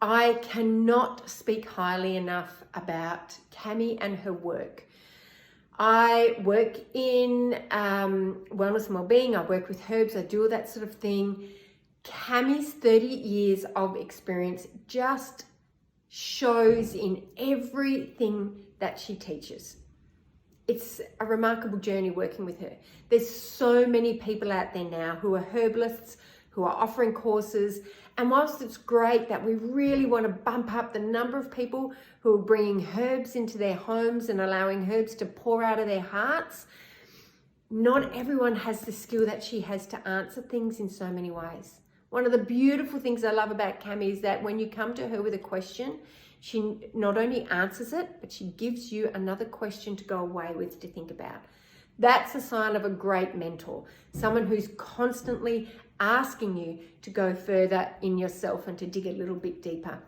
I cannot speak highly enough about Cami and her work. I work in wellness and wellbeing. I work with herbs. I do all that sort of thing. Cami's 30 years of experience just shows in everything that she teaches. It's a remarkable journey working with her. There's so many people out there now who are herbalists, who are offering courses. And whilst it's great that we really want to bump up the number of people who are bringing herbs into their homes and allowing herbs to pour out of their hearts, not everyone has the skill that she has to answer things in so many ways. One of the beautiful things I love about Cami is that when you come to her with a question, she not only answers it, but she gives you another question to go away with to think about. That's a sign of a great mentor, someone who's constantly asking you to go further in yourself and to dig a little bit deeper.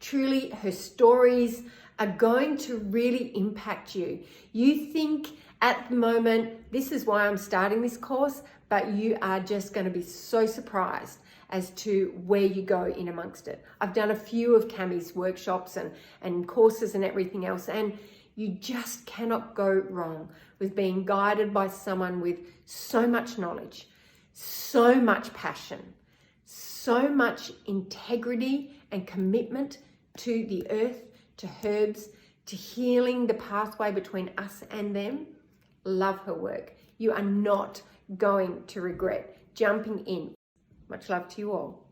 Truly, her stories are going to really impact you. You think at the moment, this is why I'm starting this course, but you are just going to be so surprised as to where you go in amongst it. I've done a few of Cami's workshops and courses and everything else, and you just cannot go wrong with being guided by someone with so much knowledge, so much passion, so much integrity and commitment to the earth, to herbs, to healing the pathway between us and them. Love her work. You are not going to regret jumping in. Much love to you all.